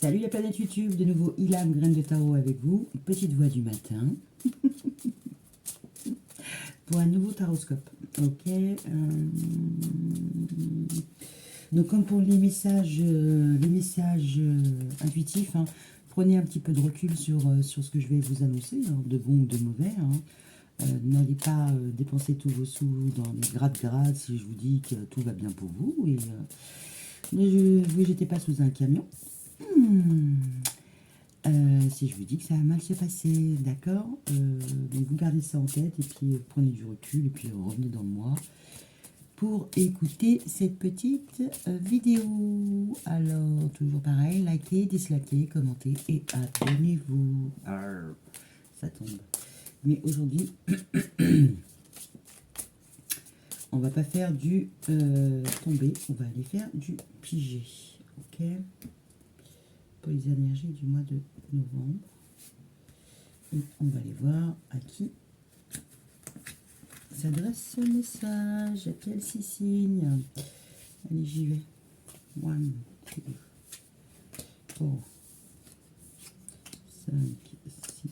Salut la planète YouTube, de nouveau Ilham Graine de Tarot avec vous, petite voix du matin, pour un nouveau taroscope. Ok. Donc comme pour les messages intuitifs, hein, prenez un petit peu de recul sur ce que je vais vous annoncer, hein, de bon ou de mauvais. Hein. N'allez pas dépenser tous vos sous dans les gratte-gratte si je vous dis que tout va bien pour vous. Et ne vous jetez pas sous un camion. Si je vous dis que ça va mal se passer, d'accord. Donc vous gardez ça en tête et puis prenez du recul et puis revenez dans le mois pour écouter cette petite vidéo. Alors, toujours pareil, likez, dislikez, commentez et abonnez-vous. Ça tombe. Mais aujourd'hui, on va pas faire du tombé, on va aller faire du pigé. Ok, pour les énergies du mois de novembre. Et on va aller voir à qui s'adresse ce message, à quel six signes. Allez, j'y vais. 1, 2, 3, 5, 6,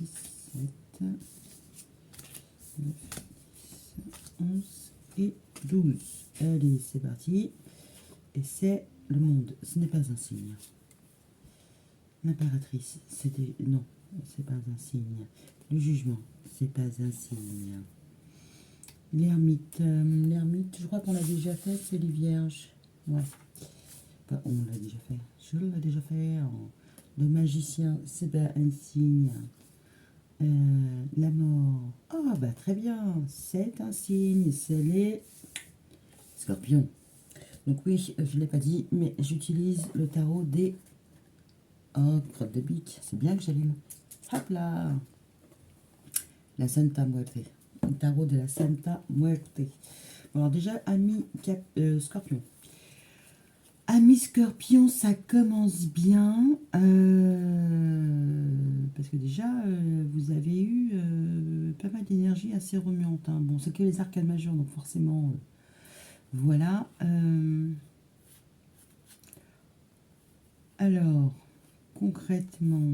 7, 9, 10, 11 et 12. Allez, c'est parti. Et c'est le monde, ce n'est pas un signe. L'impératrice, c'était... Non, c'est pas un signe. Le jugement, c'est pas un signe. L'ermite, je crois qu'on l'a déjà fait, c'est les vierges. Ouais. Enfin, on l'a déjà fait. Je l'ai déjà fait. Le magicien, c'est pas un signe. La mort. Ah, bah très bien. C'est un signe. C'est les scorpions. Donc oui, je ne l'ai pas dit, mais j'utilise le tarot des... Oh, crotte de bique. C'est bien que j'allume. Hop là. La Santa Muerte. Le tarot de la Santa Muerte. Alors déjà, ami Scorpion. Ami Scorpion, ça commence bien. Parce que déjà, vous avez eu pas mal d'énergie assez remuante. Hein. Bon, c'est que les arcanes majeures, donc forcément, voilà. Alors, concrètement,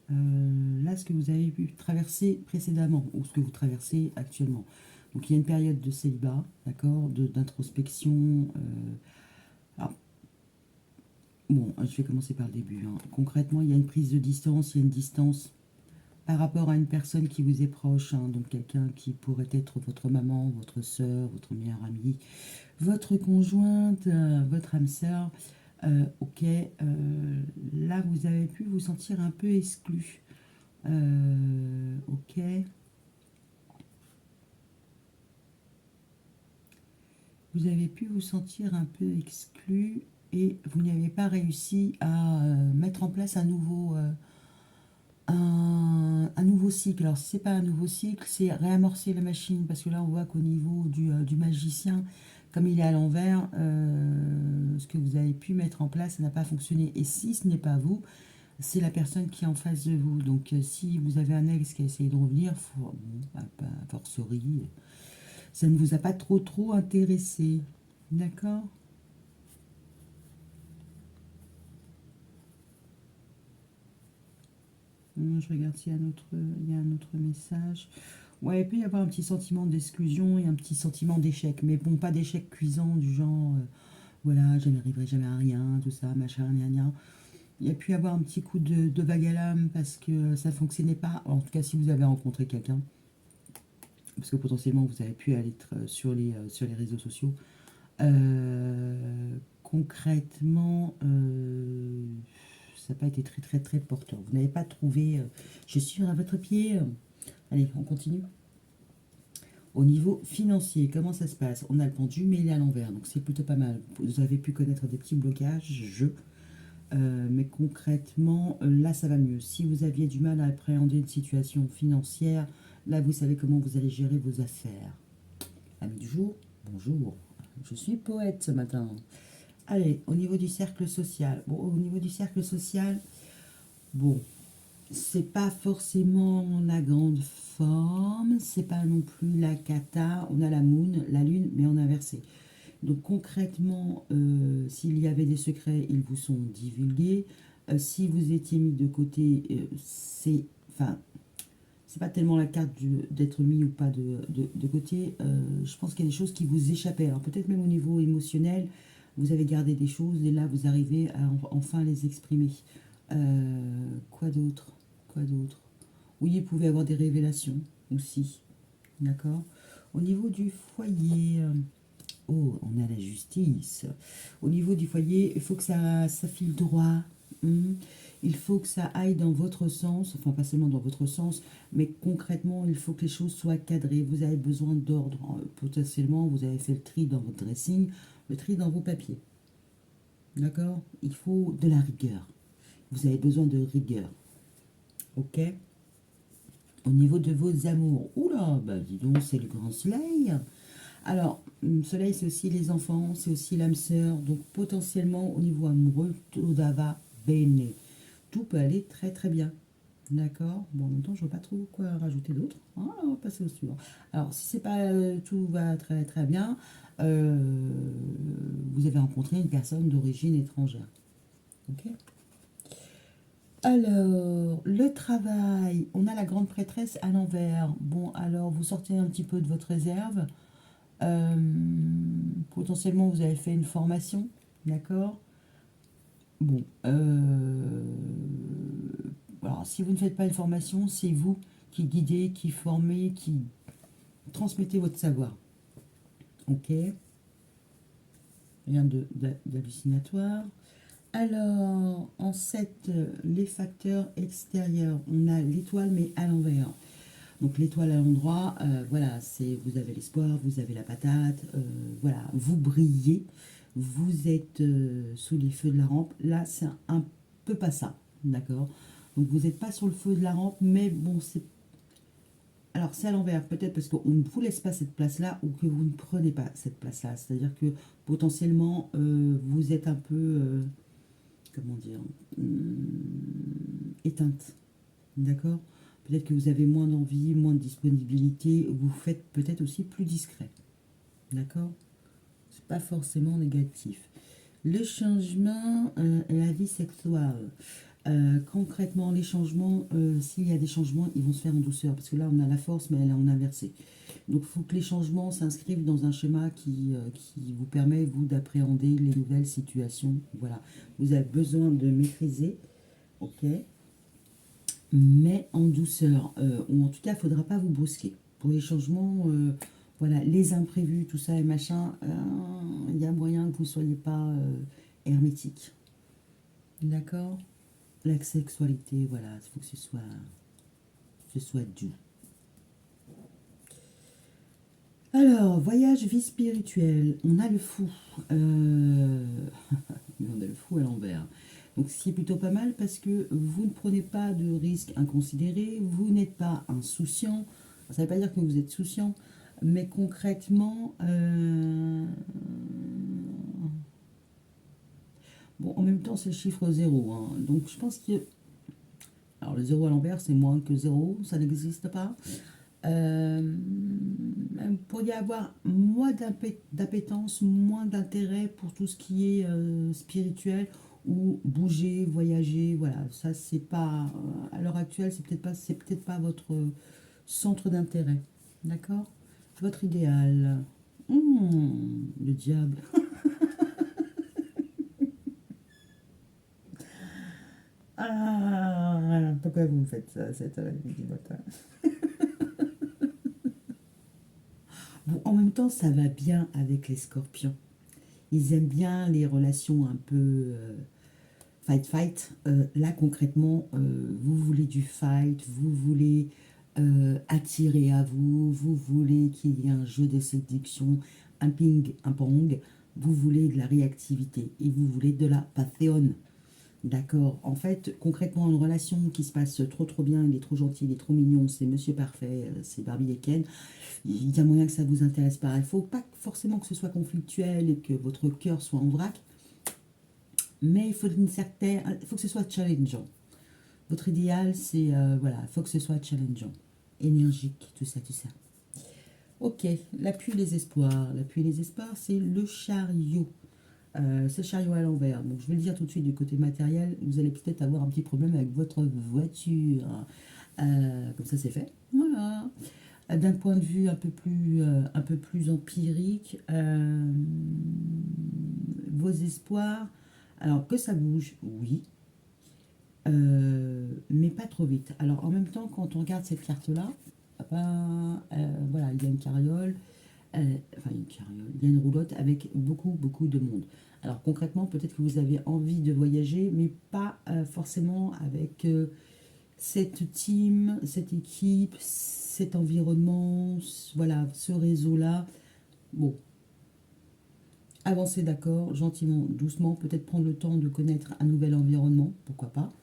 là, ce que vous avez pu traverser précédemment, ou ce que vous traversez actuellement. Donc, il y a une période de célibat, d'accord, d'introspection. Bon, je vais commencer par le début. Hein. Concrètement, il y a une prise de distance, il y a une distance par rapport à une personne qui vous est proche, hein, donc quelqu'un qui pourrait être votre maman, votre soeur, votre meilleure amie, votre conjointe, votre âme sœur. Ok, là vous avez pu vous sentir un peu exclu. Ok. Vous avez pu vous sentir un peu exclu et vous n'avez pas réussi à mettre en place un nouveau cycle. Alors si c'est pas un nouveau cycle, c'est réamorcer la machine parce que là on voit qu'au niveau du magicien, comme il est à l'envers, ce que vous avez pu mettre en place, ça n'a pas fonctionné. Et si ce n'est pas vous, c'est la personne qui est en face de vous. Donc si vous avez un ex qui a essayé de revenir, forcerie, ça ne vous a pas trop intéressé. D'accord? Je regarde s'il y a un autre message. Ouais, il peut y avoir un petit sentiment d'exclusion et un petit sentiment d'échec. Mais bon, pas d'échec cuisant du genre, voilà, je n'arriverai jamais à rien, tout ça, machin, gna gna. Il y a pu y avoir un petit coup de vague à l'âme parce que ça ne fonctionnait pas. En tout cas, si vous avez rencontré quelqu'un, parce que potentiellement vous avez pu aller être sur les réseaux sociaux. Concrètement, ça n'a pas été très porteur. Vous n'avez pas trouvé chaussures à votre pied. Allez, on continue. Au niveau financier, comment ça se passe? On a le pendu, mais il est à l'envers, donc c'est plutôt pas mal. Vous avez pu connaître des petits blocages, mais concrètement, là, ça va mieux. Si vous aviez du mal à appréhender une situation financière, là, vous savez comment vous allez gérer vos affaires. Ami du jour, bonjour. Je suis poète ce matin. Allez, au niveau du cercle social. Bon, au niveau du cercle social, bon, c'est pas forcément la grande forme, c'est pas non plus la cata. On a la moon, la lune, mais en inversé. Donc concrètement, s'il y avait des secrets, ils vous sont divulgués. Si vous étiez mis de côté, enfin, c'est pas tellement la carte d'être mis ou pas de côté. Je pense qu'il y a des choses qui vous échappaient. Alors peut-être même au niveau émotionnel, vous avez gardé des choses et là vous arrivez à enfin les exprimer. Quoi d'autre? Quoi d'autre? Oui, vous pouvez avoir des révélations aussi. D'accord? Au niveau du foyer, oh, on a la justice. Au niveau du foyer, il faut que ça file droit. Il faut que ça aille dans votre sens, enfin pas seulement dans votre sens, mais concrètement, il faut que les choses soient cadrées. Vous avez besoin d'ordre. Potentiellement, vous avez fait le tri dans votre dressing, le tri dans vos papiers. D'accord? Il faut de la rigueur. Vous avez besoin de rigueur. Ok? Au niveau de vos amours, oula, bah dis donc, c'est le grand soleil. Alors, le soleil, c'est aussi les enfants, c'est aussi l'âme sœur. Donc, potentiellement, au niveau amoureux, tout va bene. Tout peut aller très très bien. D'accord. Bon, en même temps, je ne vois pas trop quoi rajouter d'autre. Ah, on va passer au suivant. Alors, si c'est pas tout va très très bien, vous avez rencontré une personne d'origine étrangère. Ok. Alors, le travail, on a la grande prêtresse à l'envers. Bon, alors, vous sortez un petit peu de votre réserve. Euh, Potentiellement, vous avez fait une formation, d'accord? Bon, alors si vous ne faites pas une formation, c'est vous qui guidez, qui formez, qui transmettez votre savoir. Ok? Rien d'hallucinatoire. Alors, en 7, les facteurs extérieurs, on a l'étoile mais à l'envers. Donc l'étoile à l'endroit, voilà, c'est vous avez l'espoir, vous avez la patate, voilà, vous brillez, vous êtes sous les feux de la rampe. Là, c'est un peu pas ça, d'accord? Donc vous n'êtes pas sur le feu de la rampe, mais bon, c'est alors c'est à l'envers, peut-être parce qu'on ne vous laisse pas cette place-là ou que vous ne prenez pas cette place-là. C'est-à-dire que potentiellement vous êtes un peu, comment dire, éteinte, d'accord? Peut-être que vous avez moins d'envie, moins de disponibilité, vous faites peut-être aussi plus discret. D'accord? C'est pas forcément négatif. Le changement, la vie sexuelle. Concrètement, les changements, s'il y a des changements, ils vont se faire en douceur. Parce que là, on a la force, mais elle est en inversé. Donc, il faut que les changements s'inscrivent dans un schéma qui vous permet, vous, d'appréhender les nouvelles situations. Voilà. Vous avez besoin de maîtriser. OK? Mais en douceur, ou en tout cas, il ne faudra pas vous brusquer. Pour les changements, voilà, les imprévus, tout ça et machin, il y a moyen que vous ne soyez pas hermétique. D'accord? La sexualité, voilà, il faut que ce soit doux. Alors, voyage, vie spirituelle, on a le fou. Mais on a le fou à l'envers. Donc, ce qui est plutôt pas mal parce que vous ne prenez pas de risques inconsidérés, vous n'êtes pas insouciant. Ça ne veut pas dire que vous êtes souciant, mais concrètement, bon, en même temps, c'est le chiffre zéro, hein. Donc, je pense que. Alors, le zéro à l'envers, c'est moins que zéro, ça n'existe pas. Pour y avoir moins d'appétence, moins d'intérêt pour tout ce qui est spirituel ou bouger, voyager, voilà, ça c'est pas à l'heure actuelle, c'est peut-être pas votre centre d'intérêt, d'accord? Votre idéal. Le diable. Ah, pourquoi vous me faites ça à cette heure du matin? Bon, en même temps, ça va bien avec les scorpions. Ils aiment bien les relations un peu fight. Là, concrètement, vous voulez du fight, vous voulez attirer à vous, vous voulez qu'il y ait un jeu de séduction, un ping, un pong, vous voulez de la réactivité et vous voulez de la passion. D'accord. En fait, concrètement, une relation qui se passe trop bien, il est trop gentil, il est trop mignon, c'est Monsieur Parfait, c'est Barbie et Ken, il y a moyen que ça vous intéresse pas. Il ne faut pas forcément que ce soit conflictuel et que votre cœur soit en vrac, mais il faut il faut que ce soit challengeant. Votre idéal, c'est voilà, il faut que ce soit challengeant, énergique, tout ça, tout ça. Ok, l'appui et les espoirs. L'appui et les espoirs, c'est le chariot. C'est le chariot à l'envers. Donc, je vais le dire tout de suite du côté matériel. Vous allez peut-être avoir un petit problème avec votre voiture. Comme ça, c'est fait. Voilà. D'un point de vue un peu plus empirique, vos espoirs. Alors, que ça bouge, oui. Mais pas trop vite. Alors, en même temps, quand on regarde cette carte-là, ben, voilà, il y a une carriole. Enfin, une carriole, il y a une roulotte avec beaucoup de monde. Alors concrètement, peut-être que vous avez envie de voyager, mais pas forcément avec cette team, cette équipe, cet environnement, voilà, ce réseau-là. Bon, avancez d'accord, gentiment, doucement, peut-être prendre le temps de connaître un nouvel environnement, pourquoi pas.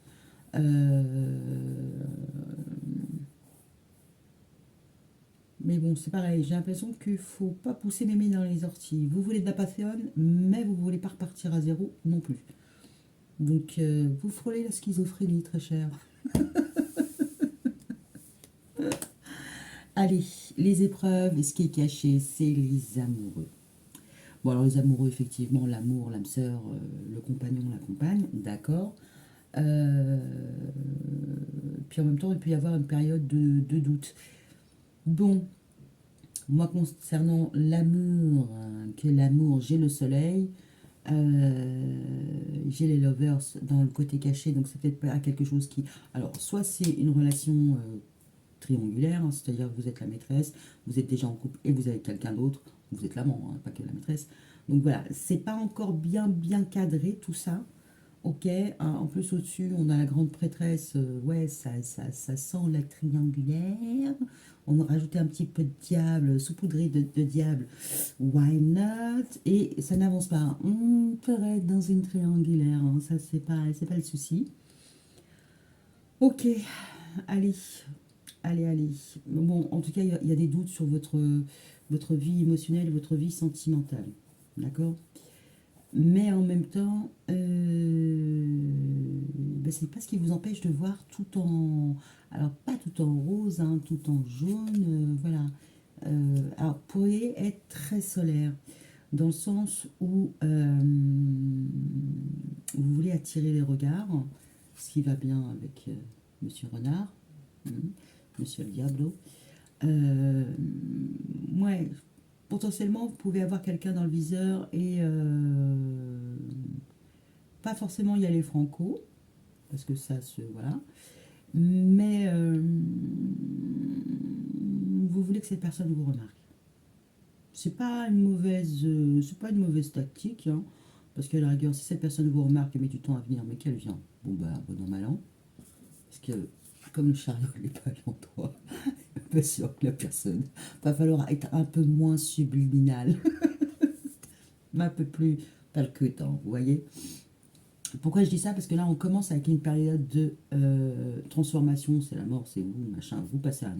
Euh, Mais bon, c'est pareil, j'ai l'impression qu'il faut pas pousser mémé dans les orties. Vous voulez de la passion, mais vous voulez pas repartir à zéro non plus. Donc, vous frôlez la schizophrénie, très cher. Allez, les épreuves, et ce qui est caché, c'est les amoureux. Bon, alors les amoureux, effectivement, l'amour, l'âme sœur, le compagnon, la compagne, d'accord. Euh, Puis en même temps, il peut y avoir une période de doute. Bon, moi, concernant l'amour, que l'amour, j'ai le soleil, j'ai les lovers dans le côté caché, donc c'est peut-être pas quelque chose qui... Alors, soit c'est une relation triangulaire, hein, c'est-à-dire que vous êtes la maîtresse, vous êtes déjà en couple et vous avez quelqu'un d'autre, vous êtes l'amant, hein, pas que la maîtresse. Donc voilà, c'est pas encore bien cadré tout ça. Ok, en plus au-dessus, on a la grande prêtresse, ouais, ça sent la triangulaire. On a rajouté un petit peu de diable, saupoudré de diable, why not? Et ça n'avance pas. On pourrait être dans une triangulaire, hein, ça c'est pas le souci. Ok, allez, allez. Bon, en tout cas, il y a des doutes sur votre vie émotionnelle, votre vie sentimentale. D'accord? Mais en même temps, ben, c'est pas ce qui vous empêche de voir tout en... Alors, pas tout en rose, hein, tout en jaune, voilà. Alors, vous pourriez être très solaire, dans le sens où vous voulez attirer les regards, ce qui va bien avec Monsieur Renard, hein, Monsieur le Diablo. Euh, ouais, potentiellement, vous pouvez avoir quelqu'un dans le viseur et pas forcément y aller franco, parce que ça se... Voilà. Mais vous voulez que cette personne vous remarque. C'est pas une mauvaise tactique, hein, parce qu'à la rigueur, si cette personne vous remarque et met du temps à venir, mais qu'elle vient, bon bah, bon an, mal an, parce que comme le chariot n'est pas à l'endroit, pas sûr que la personne va falloir être un peu moins subliminal, un peu plus percutant, vous voyez. Pourquoi je dis ça? Parce que là, on commence avec une période de transformation, c'est la mort, c'est vous, machin, vous passez à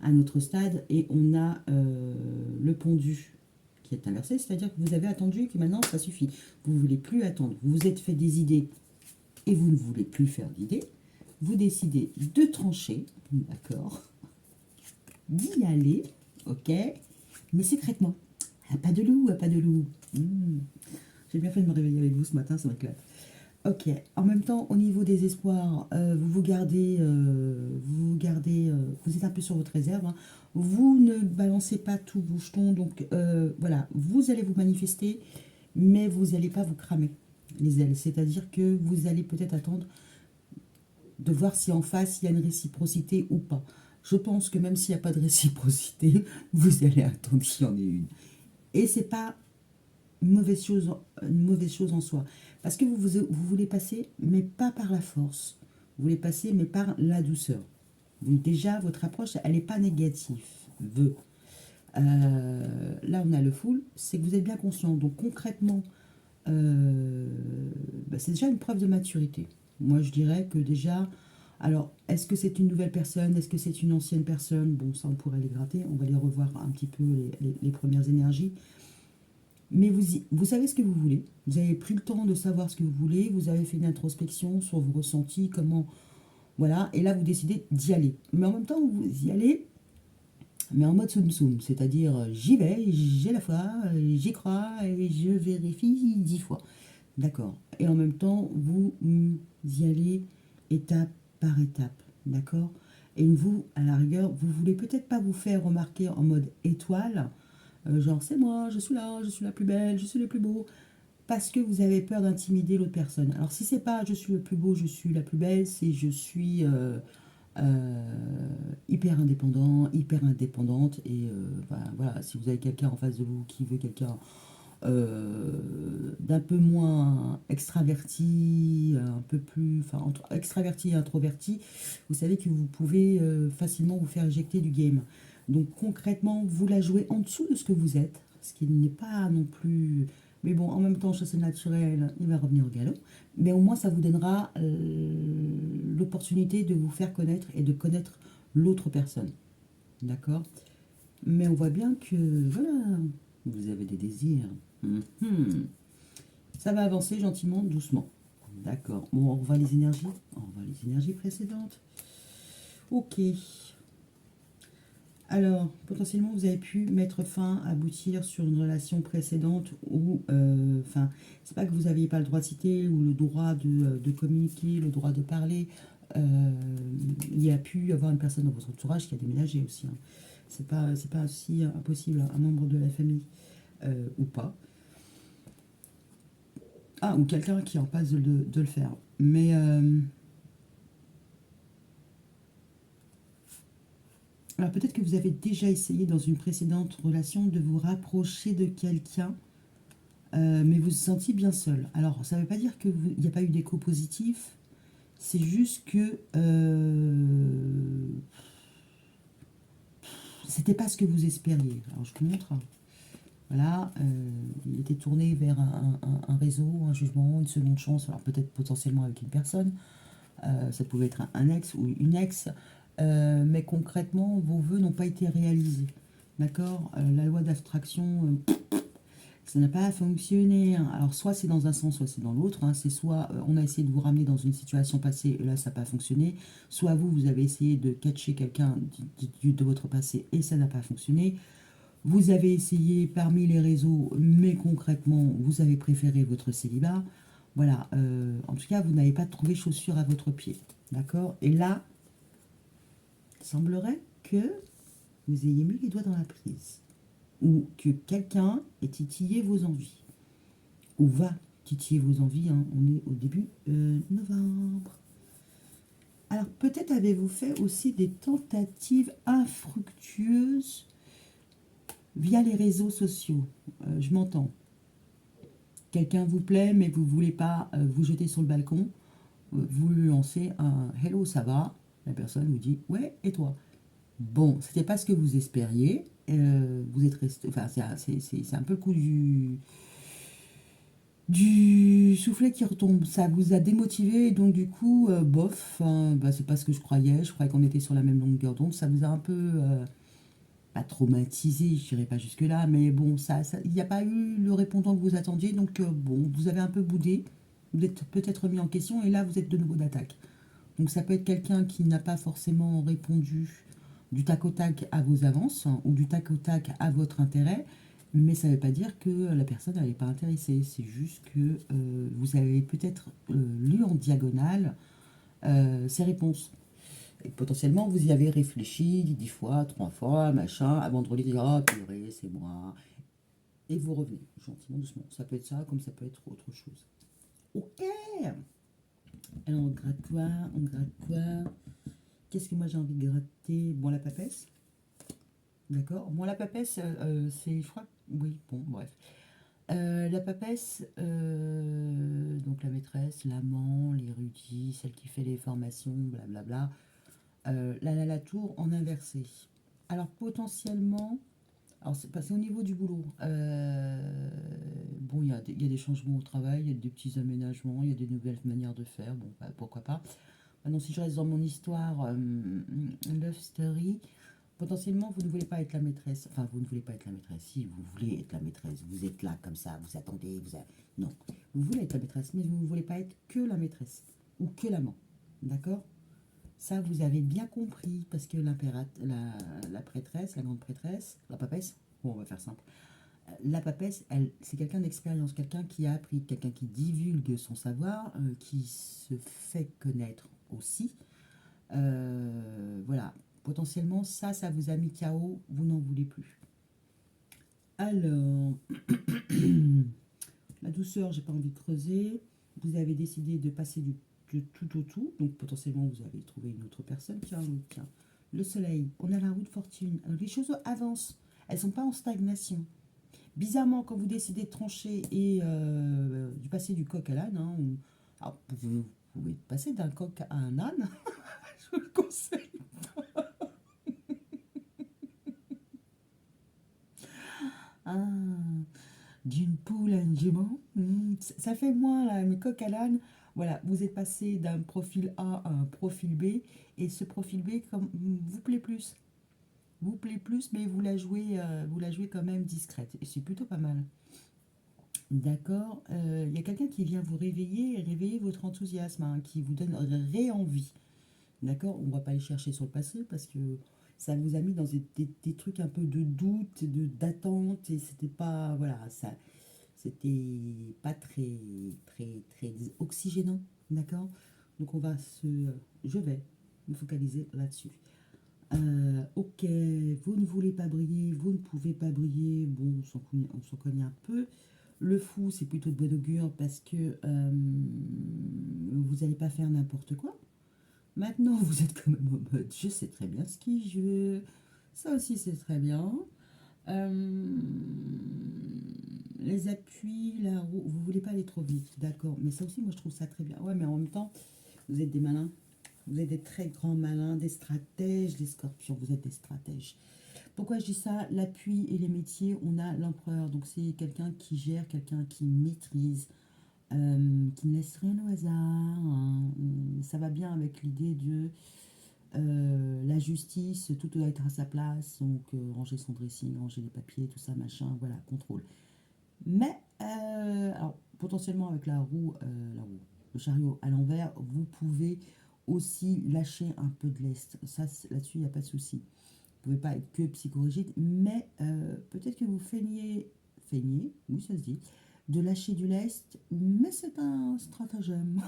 un autre stade, et on a le pendu qui est inversé, c'est-à-dire que vous avez attendu que maintenant, ça suffit. Vous ne voulez plus attendre, vous vous êtes fait des idées, et vous ne voulez plus faire d'idées, vous décidez de trancher, d'accord, d'y aller, ok, mais secrètement. Ah, pas de loup, ah, pas de loup. J'ai bien fait de me réveiller avec vous ce matin, ça m'éclate. Ok. En même temps, au niveau des espoirs, vous êtes un peu sur votre réserve, hein. Vous ne balancez pas tous vos jetons, donc voilà, vous allez vous manifester, mais vous n'allez pas vous cramer les ailes. C'est-à-dire que vous allez peut-être attendre de voir si en face il y a une réciprocité ou pas. Je pense que même s'il n'y a pas de réciprocité, vous allez attendre qu'il y en ait une. Et c'est pas une mauvaise chose en soi. Parce que vous voulez passer, mais pas par la force. Vous voulez passer, mais par la douceur. Donc déjà, votre approche, elle n'est pas négative. Là, on a le full, c'est que vous êtes bien conscient. Donc concrètement, euh, bah, c'est déjà une preuve de maturité. Moi, je dirais que déjà, alors, est-ce que c'est une nouvelle personne? Est-ce que c'est une ancienne personne? Bon, ça, on pourrait les gratter. On va les revoir un petit peu, les premières énergies. Mais vous savez ce que vous voulez. Vous avez pris le temps de savoir ce que vous voulez. Vous avez fait une introspection sur vos ressentis, comment... Voilà. Et là, vous décidez d'y aller. Mais en même temps, vous y allez mais en mode soum soum, c'est-à-dire j'y vais, j'ai la foi, j'y crois et je vérifie 10 fois. D'accord. Et en même temps, vous y allez étape par étape. D'accord. Et vous, à la rigueur, vous voulez peut-être pas vous faire remarquer en mode étoile, genre c'est moi, je suis là, je suis la plus belle, je suis le plus beau, parce que vous avez peur d'intimider l'autre personne. Alors si c'est pas je suis le plus beau, je suis la plus belle, c'est je suis hyper indépendant, hyper indépendante, et ben, voilà, si vous avez quelqu'un en face de vous qui veut quelqu'un d'un peu moins extraverti, un peu plus, enfin entre extraverti et introverti, vous savez que vous pouvez facilement vous faire éjecter du game. Donc concrètement, vous la jouez en dessous de ce que vous êtes, ce qui n'est pas non plus. Mais bon, en même temps, chassé naturel, il va revenir au galop. Mais au moins, ça vous donnera l'opportunité de vous faire connaître et de connaître l'autre personne. D'accord. Mais on voit bien que, voilà, vous avez des désirs. Mhm. Ça va avancer gentiment, doucement. D'accord. Bon, on revoit les énergies. On revoit les énergies précédentes. Ok. Alors, potentiellement, vous avez pu mettre fin, aboutir sur une relation précédente où, enfin, c'est pas que vous n'aviez pas le droit de citer ou le droit de communiquer, le droit de parler. Il y a pu y avoir une personne dans votre entourage qui a déménagé aussi, hein. C'est pas aussi impossible, un membre de la famille ou pas. Ah, ou quelqu'un qui est en passe de le faire. Mais alors peut-être que vous avez déjà essayé dans une précédente relation de vous rapprocher de quelqu'un, mais vous vous sentiez bien seul. Alors ça ne veut pas dire qu'il n'y a pas eu d'écho positif, c'est juste que c'était pas ce que vous espériez. Alors je vous montre. Voilà, il était tourné vers un réseau, un jugement, une seconde chance, alors peut-être potentiellement avec une personne. Ça pouvait être un ex ou une ex, mais concrètement, vos vœux n'ont pas été réalisés. D'accord. La loi d'abstraction, ça n'a pas fonctionné, hein. Alors, soit c'est dans un sens, soit c'est dans l'autre, hein. C'est soit on a essayé de vous ramener dans une situation passée, et là, ça n'a pas fonctionné. Soit vous, vous avez essayé de catcher quelqu'un de votre passé, et ça n'a pas fonctionné. Vous avez essayé parmi les réseaux, mais concrètement, vous avez préféré votre célibat. Voilà, en tout cas, vous n'avez pas trouvé chaussure à votre pied. D'accord. Et là, il semblerait que vous ayez mis les doigts dans la prise. Ou que quelqu'un ait titillé vos envies. Ou va titiller vos envies, hein. On est au début novembre. Alors, peut-être avez-vous fait aussi des tentatives infructueuses via les réseaux sociaux. Je m'entends. Quelqu'un vous plaît, mais vous ne voulez pas vous jeter sur le balcon. Vous lui lancez un hello, ça va. La personne vous dit ouais, et toi? Bon, c'était pas ce que vous espériez. Vous êtes resté. Enfin, c'est un peu le coup du soufflet qui retombe. Ça vous a démotivé, et donc du coup, bof, hein, bah, c'est pas ce que je croyais. Je croyais qu'on était sur la même longueur d'onde. Ça vous a un peu. Pas traumatisé, je dirais pas jusque-là, mais bon, il n'y a pas eu le répondant que vous attendiez, donc bon, vous avez un peu boudé, vous êtes peut-être remis en question, et là, vous êtes de nouveau d'attaque. Donc ça peut être quelqu'un qui n'a pas forcément répondu du tac au tac à vos avances, hein, ou du tac au tac à votre intérêt, mais ça ne veut pas dire que la personne n'est pas intéressée, c'est juste que vous avez peut-être lu en diagonale ses réponses. Et potentiellement, vous y avez réfléchi 10 fois, 3 fois, machin, avant de relire, ah, purée, c'est moi. Et vous revenez, gentiment, doucement. Ça peut être ça, comme ça peut être autre chose. Ok. Alors, on gratte quoi? On gratte quoi? Qu'est-ce que moi j'ai envie de gratter? Bon, la papesse. D'accord. Bon, la papesse, c'est, je crois, oui, bon, bref. La papesse, donc la maîtresse, l'amant, l'érudit, celle qui fait les formations, blablabla. La tour en inversé. Alors potentiellement, alors c'est passé au niveau du boulot. Bon, il y a des changements au travail, il y a des petits aménagements, il y a des nouvelles manières de faire. Bon, bah, pourquoi pas. Maintenant, si je reste dans mon histoire, Love Story, potentiellement, vous ne voulez pas être la maîtresse. Enfin, vous ne voulez pas être la maîtresse. Si, vous voulez être la maîtresse. Vous êtes là comme ça, vous attendez. Non, vous voulez être la maîtresse, mais vous ne voulez pas être que la maîtresse ou que l'amant. D'accord. Ça, vous avez bien compris, parce que la prêtresse, la grande prêtresse, la papesse, bon, on va faire simple. La papesse, elle, c'est quelqu'un d'expérience, quelqu'un qui a appris, quelqu'un qui divulgue son savoir, qui se fait connaître aussi. Voilà, potentiellement, ça vous a mis KO, vous n'en voulez plus. Alors, la douceur, j'ai pas envie de creuser. Vous avez décidé de passer du tout au tout, donc potentiellement vous allez trouver une autre personne. Tiens, le soleil, on a la roue de fortune. Alors, les choses avancent, elles sont pas en stagnation. Bizarrement, quand vous décidez de trancher et du passer du coq à l'âne, hein, alors, vous pouvez passer d'un coq à un âne, je vous le conseille. Ah, d'une poule à une jument, ça fait moins là, mais coq à l'âne. Voilà, vous êtes passé d'un profil A à un profil B, et ce profil B comme, vous plaît plus. Vous plaît plus, mais vous la jouez quand même discrète, et c'est plutôt pas mal. D'accord. Il y a quelqu'un qui vient vous réveiller et réveiller votre enthousiasme, hein, qui vous donne réenvie. D'accord. On ne va pas aller chercher sur le passé parce que ça vous a mis dans des trucs un peu de doute, d'attente, et c'était pas, voilà, ça, c'était pas très oxygénant. D'accord. Donc je vais me focaliser là-dessus. Ok, vous ne voulez pas briller, vous ne pouvez pas briller. Bon, on s'en connaît un peu. Le fou, c'est plutôt de bon augure parce que vous n'allez pas faire n'importe quoi. Maintenant, vous êtes quand même en mode je sais très bien ce que je veux. Ça aussi, c'est très bien. Euh, les appuis, la roue, vous voulez pas aller trop vite, d'accord. Mais ça aussi, moi, je trouve ça très bien. Ouais, mais en même temps, vous êtes des malins. Vous êtes des très grands malins, des stratèges, des scorpions. Vous êtes des stratèges. Pourquoi je dis ça? L'appui et les métiers, on a l'empereur. Donc, c'est quelqu'un qui gère, quelqu'un qui maîtrise, qui ne laisse rien au hasard, hein. Ça va bien avec l'idée de la justice, tout doit être à sa place, donc ranger son dressing, ranger les papiers, tout ça, machin, voilà, contrôle. Mais, alors, potentiellement avec le chariot à l'envers, vous pouvez aussi lâcher un peu de lest. Ça, là-dessus, il n'y a pas de souci. Vous ne pouvez pas être que psychorigide, mais peut-être que vous feignez, oui, ça se dit, de lâcher du lest, mais c'est un stratagème.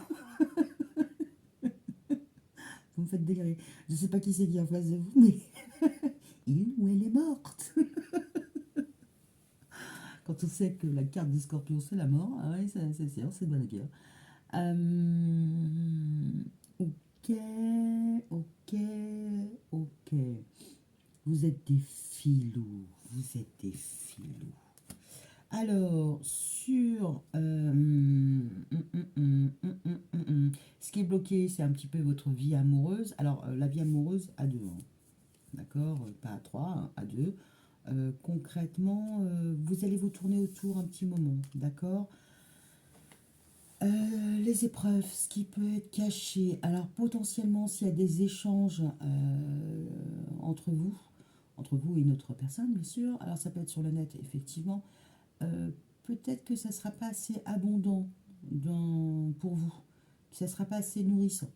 Vous me faites délirer. Je ne sais pas qui c'est qui est en face de vous, mais il ou elle est morte. Quand on sait que la carte des scorpions, c'est la mort, ah ouais, c'est sûr, c'est de bonne guerre. Ok, ok, ok. Vous êtes des filous, vous êtes des filous. Alors, sur ce qui est bloqué, c'est un petit peu votre vie amoureuse. Alors, la vie amoureuse à deux, hein, d'accord? Pas à trois, hein, à deux. Concrètement, vous allez vous tourner autour un petit moment, d'accord? Les épreuves, ce qui peut être caché. Alors, potentiellement, s'il y a des échanges entre vous et une autre personne, bien sûr. Alors, ça peut être sur le net, effectivement. Euh, Peut-être que ça ne sera pas assez abondant pour vous, que ça ne sera pas assez nourrissant.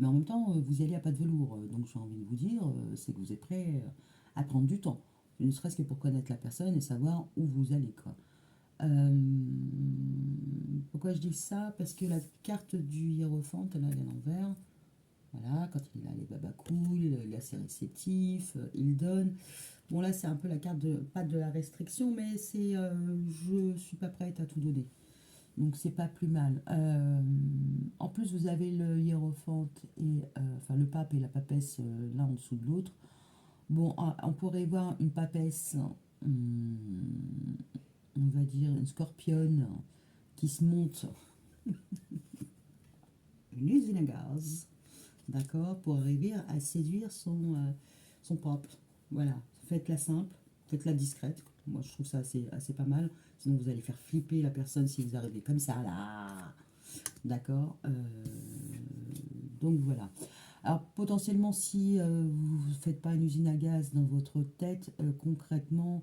Mais en même temps, vous y allez à pas de velours. Donc j'ai envie de vous dire, c'est que vous êtes prêt à prendre du temps. Ne serait-ce que pour connaître la personne et savoir où vous allez, quoi. Euh, Pourquoi je dis ça? Parce que la carte du hiérophante, elle est à l'envers. Voilà, quand il a les babacouilles, il est assez réceptif, il donne. Bon, là, c'est un peu la carte de, pas de la restriction, mais c'est je suis pas prête à tout donner. Donc, c'est pas plus mal. En plus, vous avez le hiérophante et enfin le pape et la papesse l'un en dessous de l'autre. Bon, on pourrait voir une papesse, on va dire une scorpionne qui se monte une usine à gaz, d'accord, pour arriver à séduire son pape. Voilà, faites-la simple, faites-la discrète. Moi, je trouve ça assez pas mal. Sinon, vous allez faire flipper la personne si vous arrivez comme ça, là. D'accord. Donc, voilà. Alors, potentiellement, si vous ne faites pas une usine à gaz dans votre tête, concrètement,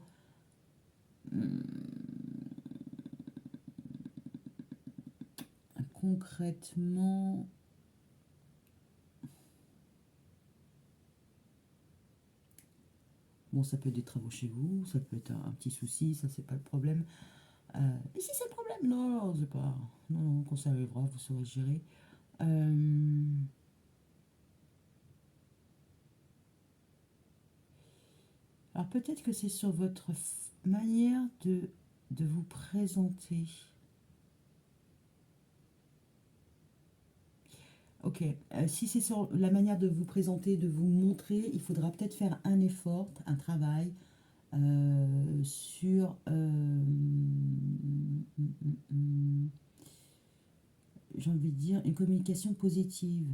Bon, ça peut être des travaux chez vous, ça peut être un petit souci, ça c'est pas le problème. Et si c'est le problème, non, non, c'est pas. Non, non, quand ça arrivera, vous saurez gérer. Euh, alors peut-être que c'est sur votre manière de vous présenter. Ok, si c'est sur la manière de vous présenter, de vous montrer, il faudra peut-être faire un effort, un travail sur, j'ai envie de dire, une communication positive.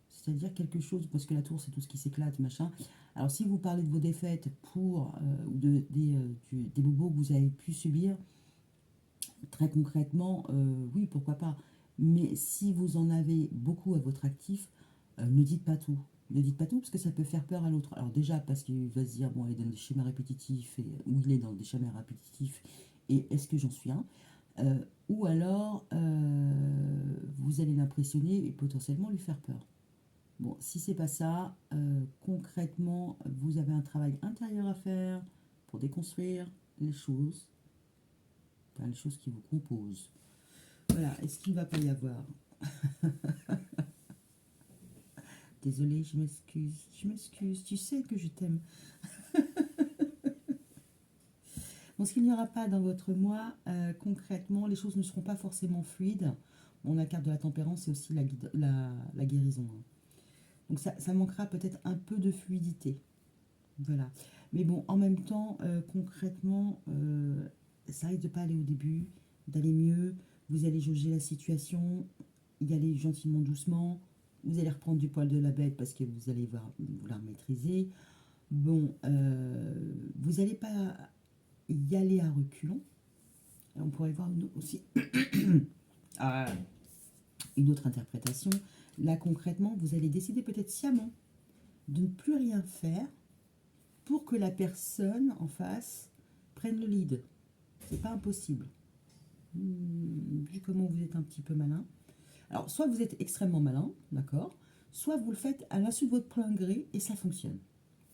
C'est-à-dire quelque chose, parce que la tour c'est tout ce qui s'éclate, machin. Alors si vous parlez de vos défaites ou des bobos que vous avez pu subir, très concrètement, oui, pourquoi pas. Mais si vous en avez beaucoup à votre actif, ne dites pas tout. Ne dites pas tout parce que ça peut faire peur à l'autre. Alors déjà parce qu'il va se dire, bon, il est dans des schémas répétitifs, ou il est dans des schémas répétitifs, et est-ce que j'en suis un? Ou alors, vous allez l'impressionner et potentiellement lui faire peur. Bon, si c'est pas ça, concrètement, vous avez un travail intérieur à faire pour déconstruire les choses, enfin, les choses qui vous composent. Voilà, est-ce qu'il ne va pas y avoir? Désolée, je m'excuse, tu sais que je t'aime. Bon, ce qu'il n'y aura pas dans votre mois, concrètement, les choses ne seront pas forcément fluides. Bon, la carte de la tempérance, c'est aussi la guérison, hein. Donc ça manquera peut-être un peu de fluidité. Voilà. Mais bon, en même temps, concrètement, ça risque de pas aller au début, d'aller mieux. Vous allez jauger la situation, y aller gentiment, doucement. Vous allez reprendre du poil de la bête parce que vous allez vouloir maîtriser. Bon, vous n'allez pas y aller à reculons. On pourrait voir aussi ah, une autre interprétation. Là, concrètement, vous allez décider peut-être sciemment de ne plus rien faire pour que la personne en face prenne le lead. C'est pas impossible. Vu comment vous êtes un petit peu malin. Alors, soit vous êtes extrêmement malin, d'accord, soit vous le faites à l'insu de votre plein gré et ça fonctionne.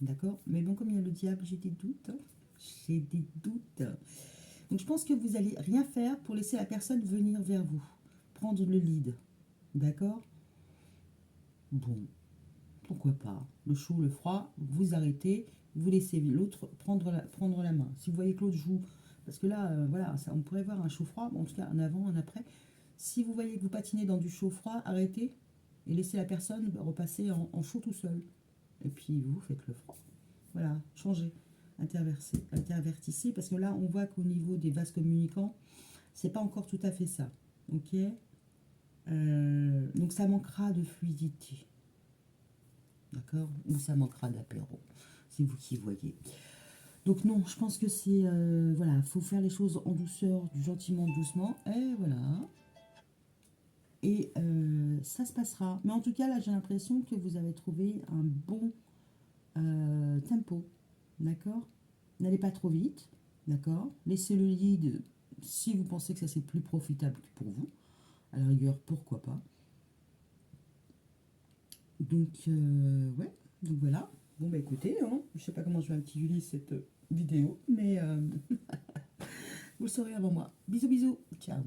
D'accord. Mais bon, comme il y a le diable, j'ai des doutes, hein. J'ai des doutes. Donc, je pense que vous allez rien faire pour laisser la personne venir vers vous, prendre le lead. D'accord. Bon, pourquoi pas. Le chaud, le froid, vous arrêtez, vous laissez l'autre prendre la main. Si vous voyez que l'autre joue, parce que là, voilà, ça, on pourrait voir un chaud-froid, bon, en tout cas un avant, un après. Si vous voyez que vous patinez dans du chaud-froid, arrêtez et laissez la personne repasser en chaud tout seul. Et puis vous faites le froid. Voilà, changez, intervertissez, parce que là, on voit qu'au niveau des vases communicants, c'est pas encore tout à fait ça. Ok. Donc ça manquera de fluidité. D'accord. Ou ça manquera d'apéro. C'est vous qui voyez. Donc non, je pense que c'est... voilà, il faut faire les choses en douceur, gentiment, doucement. Et voilà. Et ça se passera. Mais en tout cas, là, j'ai l'impression que vous avez trouvé un bon tempo. D'accord. N'allez pas trop vite. D'accord. Laissez le lead si vous pensez que ça c'est plus profitable que pour vous. À la rigueur, pourquoi pas. Donc, ouais. Donc voilà. Bon, bah écoutez, hein, je sais pas comment je vais intituler cette vidéo, mais vous le saurez avant moi. Bisous, bisous. Ciao.